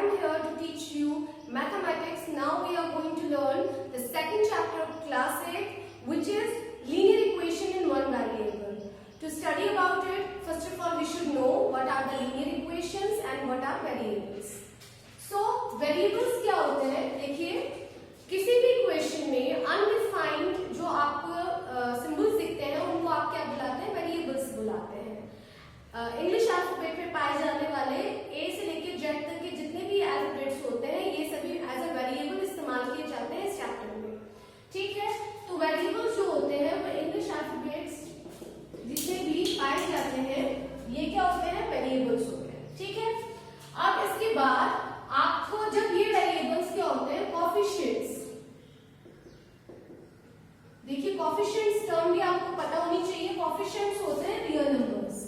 am here to teach you mathematics. Now we are going to learn the second chapter of class 8, which is linear equation in one variable. To study about it, first of all we should know what are the linear equations and what are variables. So variables क्या होते हैं? देखिए, किसी भी equation में undefined जो आपको symbols दिखते हैं उनको आप क्या बुलाते हैं? वेरिएबल्स बुलाते हैं। इंग्लिश अल्फाबेट में पाए जाने वाले ए से लेकर जेड तक के जितने भी अल्फाबेट्स होते हैं ये सभी एज अ वेरिएबल इस्तेमाल किए जाते हैं इस चैप्टर में। ठीक है, तो वेरिएबल्स जो होते हैं वो इंग्लिश अल्फाबेट्स जितने भी पाए जाते हैं ये क्या होते हैं? वेरिएबल्स होते हैं। ठीक है, अब इसके बाद आपको जब ये वेरिएबल्स क्या होते हैं? कोएफिशिएंट्स। देखिए, कोएफिशिएंट्स टर्म भी आपको पता होनी चाहिए। कोएफिशिएंट्स होते हैं रियल नंबर्स।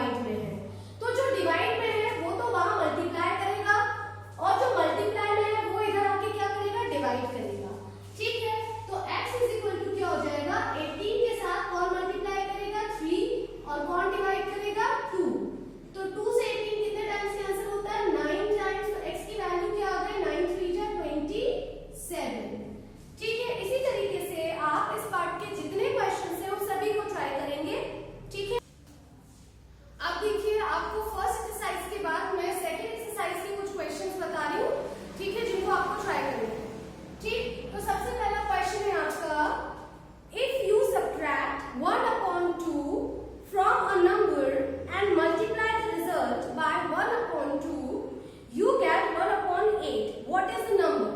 डिवाइड में है, तो जो डिवाइड में है वो तो वहां मल्टीप्लाई करेगा और जो मल्टीप्लाई में है वो इधर आके क्या करेगा, डिवाइड करेगा। ठीक है, तो x इज इक्वल टू क्या हो जाएगा, 18 के साथ कौन मल्टीप्लाई करेगा, 3, और कौन डिवाइड करेगा, 2। तो 2 से 18 कितने टाइम्स कैंसिल होता है, 9 टाइम्स। तो x की वैल्यू क्या आ गई, 9 3 जा 27। ठीक है, इसी तरीके से आप इस पार्ट के जितने क्वेश्चंस हैं उन सभी को ट्राई करेंगे। ठीक है, अब देखिए आपको फर्स्ट एक्सरसाइज के बाद मैं सेकंड एक्सरसाइज के कुछ क्वेश्चंस बता रही हूँ, ठीक है, जिनको आपको ट्राई करना है। ठीक, तो सबसे पहला क्वेश्चन है आपका, if you subtract 1/2 from a number and multiply the result by 1/2 you get 1/8, what is the number.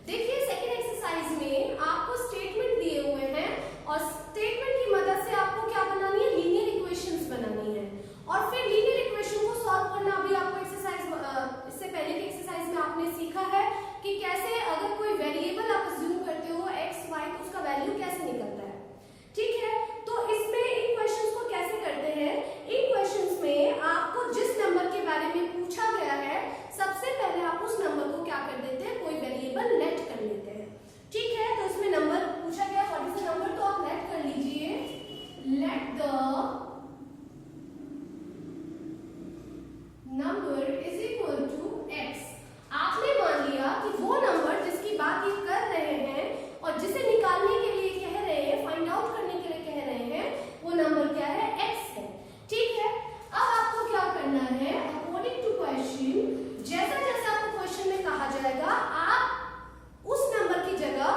देखिए सेकंड एक्सरसाइज में आपको स्टेटमेंट दिए हुए हैं और स्टेटमेंट की मदद से आपको क्या बनानी है, लीनियर इक्वेशंस बनानी है, और फिर लीनियर इक्वेशन को सॉल्व करना भी आपको एक्सरसाइज इससे पहले की एक्सरसाइज में आपने सीखा है कि कैसे अगर कोई वेरिएबल आप अज्यूम करते हो x y तो उसका वैल्यू कैसे निकलता है। ठीक है, तो इसमें इन क्वेश्चंस को कैसे करते हैं, इन क्वेश्चंस में आपको जिस नंबर के बारे में पूछा गया है सबसे पहले आप उस नंबर को क्या कर देते हैं, कोई वेरिएबल लेट कर लेते हैं। ठीक है, तो इसमें नंबर पूछा गया, व्हाट इज द नंबर, तो आप लेट कर लीजिए, let the number is equal to x। आपने मान लिया कि वो नंबर जिसकी बात ये कर रहे हैं और जिसे निकालने के लिए कह रहे हैं, फाइंड आउट करने के लिए कह रहे हैं, वो नंबर क्या है, x है। ठीक है, अब आपको क्या करना है, अकॉर्डिंग टू क्वेश्चन, जैसा जैसा आपको क्वेश्चन में कहा जाएगा आप उस नंबर की जगह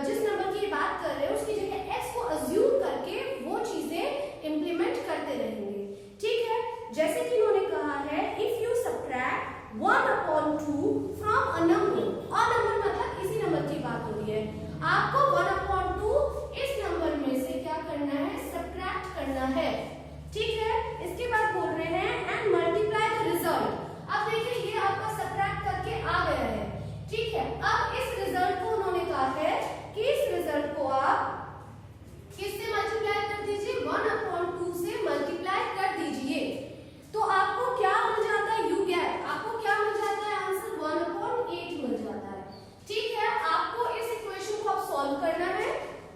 जिस नंबर की बात कर रहे हैं उसकी जगह x को अज्यूम करके वो चीजें इंप्लीमेंट करते रहेंगे। ठीक है, जैसे कि इन्होंने कहा है, if you subtract 1/2 from a number, a number मतलब इसी नंबर की बात हो रही है, आपको 1/2 इस नंबर में से क्या करना है, सब्ट्रैक्ट करना है। ठीक है, इसके बाद बोल रहे हैं एंड मल्टीप्लाई द रिजल्ट। अब देखिए ये आपका सब्ट्रैक्ट करके आ गया है। ठीक है, अब इस रिजल्ट को उन्होंने कहा है कि इस रिजल्ट को आप किससे मल्टीप्लाई कर दीजिए, 1/2 से मल्टीप्लाई कर दीजिए, तो आपको क्या मिल जाता है, यू गेट, आपको क्या मिल जाता है, आंसर 1/8 मिल जाता है। ठीक है, आपको इस इक्वेशन को अब सॉल्व करना है।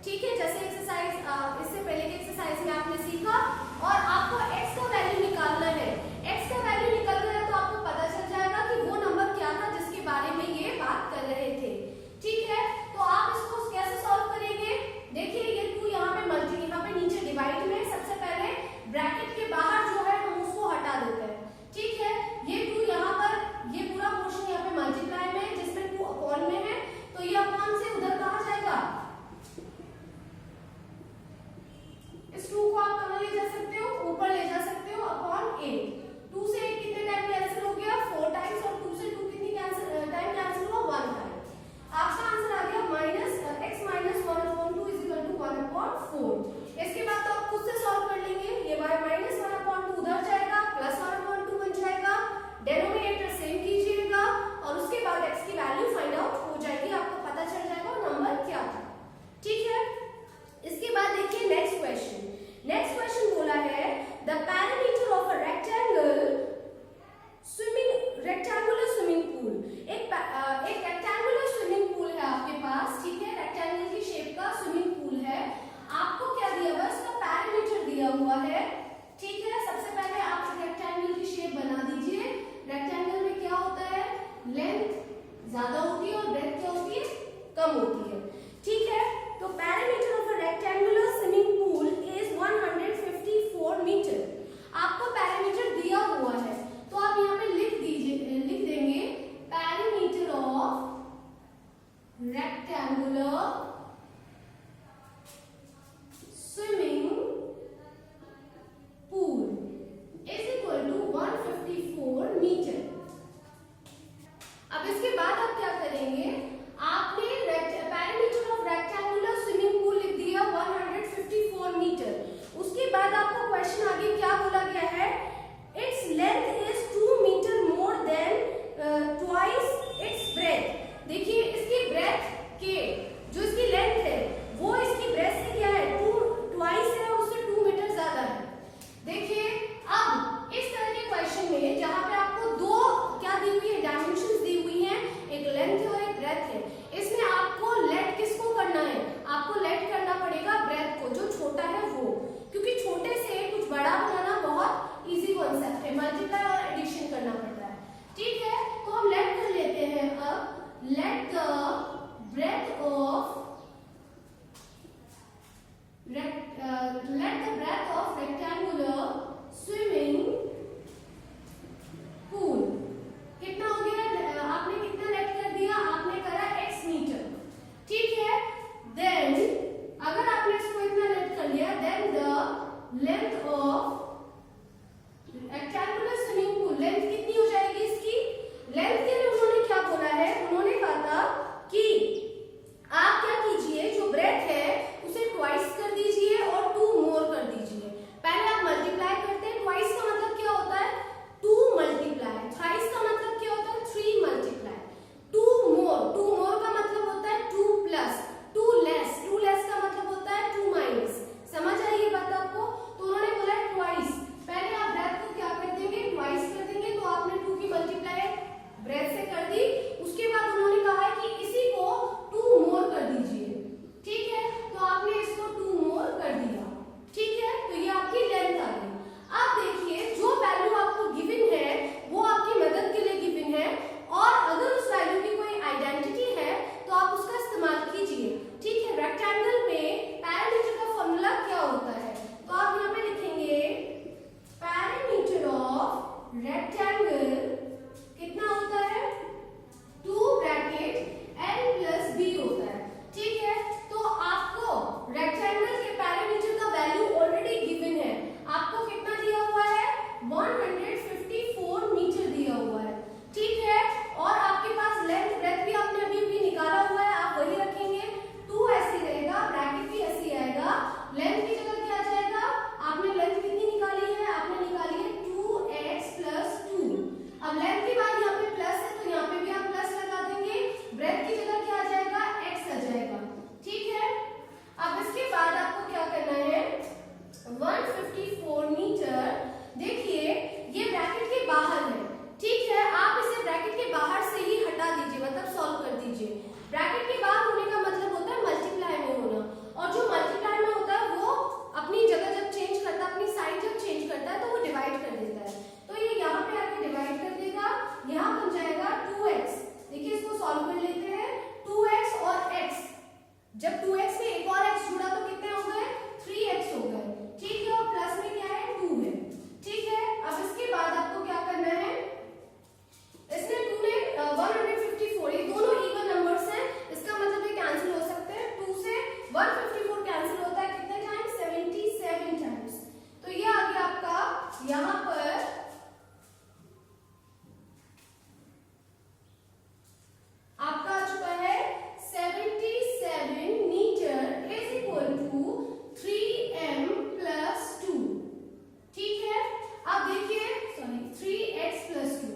ठीक है, जैसे एक्सरसाइज इससे पहले के एक्सरसाइज में आपने सीखा, और आपको x का वैल्यू निकालना है। x का वैल्यू निकल गया तो आपको पता चल जाएगा कि वो नंबर क्या था जिसके बारे में ये बात कर रहे थे। ठीक है, तो आप इसको कैसे सॉल्व करेंगे, देखिए ये 2 यहाँ पे नीचे डिवाइड में, सबसे पहले ब्रैकेट के बाहर जो है हम उसको हटा देते हैं। ठीक है, ये 2 यहाँ पर, ये पूरा पोर्शन यहाँ पे मल्टीप्लाई में है जिसमें 2 अपॉन में है, तो ये अपॉन से उधर कहाँ जाएगा, इस 2 को आप कहाँ ले जा सकते हो, ऊपर ले जा सकते हो, अपॉन 8। 2 से 8 कितने टाइम कैंसिल हो गया, 4 टाइम्स, और 2 से 2 कितनी टाइम कैंसिल हुआ, 1 टाइम। आपका आंसर आ गया x - 1/2 इज इक्वल टू 1/4। इसके बाद तो आप खुद से सॉल्व कर लेंगे, ये y - 1/2 उधर जाएगा, प्लस 1/2 बन जाएगा, डेनोमिनेटर सेम कीजिएगा, और उसके बाद x की वैल्यू फाइंड आउट हो जाएगी, आपको पता चल जाएगा नंबर क्या था। ठीक है, इसके बाद देखिए नेक्स्ट क्वेश्चन। नेक्स्ट क्वेश्चन बोला है the parameter of a rectangular swimming pool. एक रेक्टेंगुलर स्विमिंग पूल है आपके पास। ठीक है, रेक्टेंगल की शेप का स्विमिंग पूल है, आपको क्या दिया हुआ है, उसका पैरामीटर दिया हुआ है। ठीक है, सबसे पहले आप रेक्टेंगल की शेप बना दीजिए। रेक्टेंगल में क्या होता है, लेंथ ज्यादा होती है और ब्रेथ क्या होती है, कम होती है। ठीक है, तो parameter of a rectangular swimming pool is 154 metre. आपको पैरामीटर दिया हुआ है तो आप यहाँ पे लिख देंगे parameter of rectangular swimming length of rectangular swimming pool, length कितनी हो जाएगी इसकी? लेंथ के लिए उन्होंने क्या बोला है? उन्होंने कहा था कि आप क्या कीजिए, जो ब्रेथ है उसे ट्वाइस कर दीजिए और 2 मोर कर दीजिए। पहले आप मल्टीप्लाई करते हैं, ट्वाइस का मतलब क्या होता है? 2 मल्टीप्लाई, थ्राइस का मतलब क्या होता है? 3 मल्टीप्लाई, 2 मोर का मतलब होता है 2 प्लस, 2 लेस का मतलब होता है 2 माइनस। समझ आई ये बात आपको? तो उन्होंने बोला ट्वाइस, पहले आप ब्रेथ को क्या कर देंगे? ट्वाइस कर देंगे, तो आपने 2 की मल्टीप्लाई ब्रेथ से कर दी। उसके बाद उन्होंने कहा है कि इसी को 2 मोर कर दीजिए, ठीक है? तो आपने इसको 2 मोर कर दिया, ठीक है? तो ये आपकी लेंथ आ गई। अब देखिए, जो वैल्यू आपको गिवन है वो आपकी मदद के लिए गिवन है, और अगर उस वैल्यू की कोई आइडेंटिटी है तो आप उसका इस्तेमाल कीजिए, ठीक है? रेक्टेंगल में पैरामीटर का फॉर्मूला क्या होता है? तो आप यहाँ पे लिखेंगे पैरामीटर ऑफ रेक्टेंगल कितना होता है? 2 ब्रैकेट L प्लस B होता है, ठीक है? तो आपको रेक्टेंगल के पैरामीटर का वैल्यू ऑलरेडी गिवन है। आपको कितना दिया हुआ है? 154 मीटर दिया हुआ है, ठीक है? और आपके पास लेंथ ब्रेथ भी आपने अभी निकाला हुआ है, आप वही रखेंगे। 2 ऐसे रहेगा, ब्रैकेट भी ऐसे आएगा, लेंथ की जगह क्या आ जाएगा? आपने लेंथ कितनी निकाली है? आपने निकाली है 2x प्लस 2। अब लेंथ के बाद यहाँ पे प्लस है, तो यहाँ पे भी आप प्लस लगा देंगे, ब्रेथ की जगह क्या आ जाएगा? x आ जाएगा, ठीक है? अब इसके बाद आपको क्या करना है? 154 मीटर, देखिए ये ब्रैकेट के बाहर है, ठीक है? आप इसे ब्रैकेट के बाहर से ही हटा दीजिए, मतलब सॉल्व कर दीजिए। ब्रैकेट के बाहर होने का मतलब होता है मल्टीप्लाई में होना, और जो मल्टीप्लाई में होता है वो अपनी जगह जब चेंज करता है, अपनी साइड जब चेंज करता है तो वो डिवाइड कर देता है। तो ये यहाँ पे आके डिवाइड कर देगा, यहाँ बन जाएगा 2x। देखिए इसको सॉल्व कर लेते हैं। 2x और x, जब 2x में एक और x जुड़ा तो कितने हो गए? 3x हो गए, ठीक है? और प्लस में क्या है? 2 है, ठीक है? अब इसके बाद आपको क्या करना है? इसमें 2 ने 154, ये दोनों इवन नंबर्स हैं, इसका मतलब ये कैंसिल हो सकते हैं। 2 से 154 कैंसिल होता है कितने टाइम्स? 77 टाइम्स। तो ये आ गया आपका यहाँ पर आपका आ चुका है 77 metre is equal to 3m plus 2, ठीक है? अब देखिए, सॉरी 3x प्लस 2,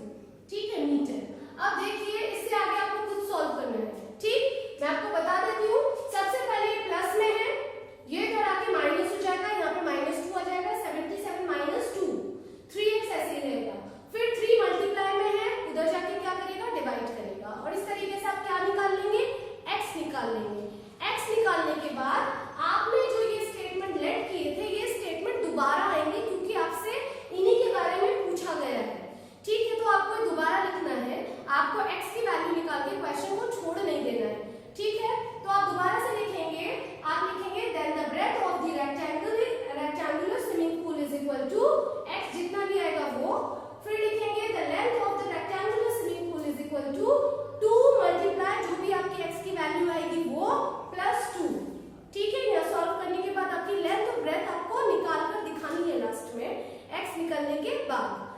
ठीक है, मीटर। अब देखिए इससे आगे आपको खुद सॉल्व करना है, ठीक? मैं आपको बता देती हूँ। सबसे पहले प्लस में है, ये इधर आके माइनस हो जाएगा, यहाँ पे -2 आ जाएगा, 77 माइनस 2, 3x ऐसे ही रहेगा। फिर 3 मल्टीप्लाई में है, उधर जाके क्या करेगा? डिवाइड करेगा, और इस तरीके से आप क्या निकाल लेंगे? x निकाल लेंगे। x निकालने के बाद आपने जो ये स्टेटमेंट लेट किए थे, ये स्टेटमेंट दोबारा आएंगे, क्योंकि आपसे इन्हीं के बारे में पूछा गया है, ठीक है? तो आपको दोबारा लिखना है, आपको x की वैल्यू निकाल के क्वेश्चन को छोड़ नहीं देना है, ठीक है? तो आप दोबारा से लिखेंगे, आप लिखेंगे then the breadth of the rectangular swimming pool is equal to x, जितना भी आएगा वो। फिर लिखेंगे the length of the rectangular swimming pool is equal to 2 multiply जो भी आपकी x की वैल्यू आएगी वो प्लस 2, ठीक है? यह सॉल्व करने के बाद आपकी लेंथ और ब्रेथ आपको निकाल कर दिखानी है लास्ट में x निकलने के बाद।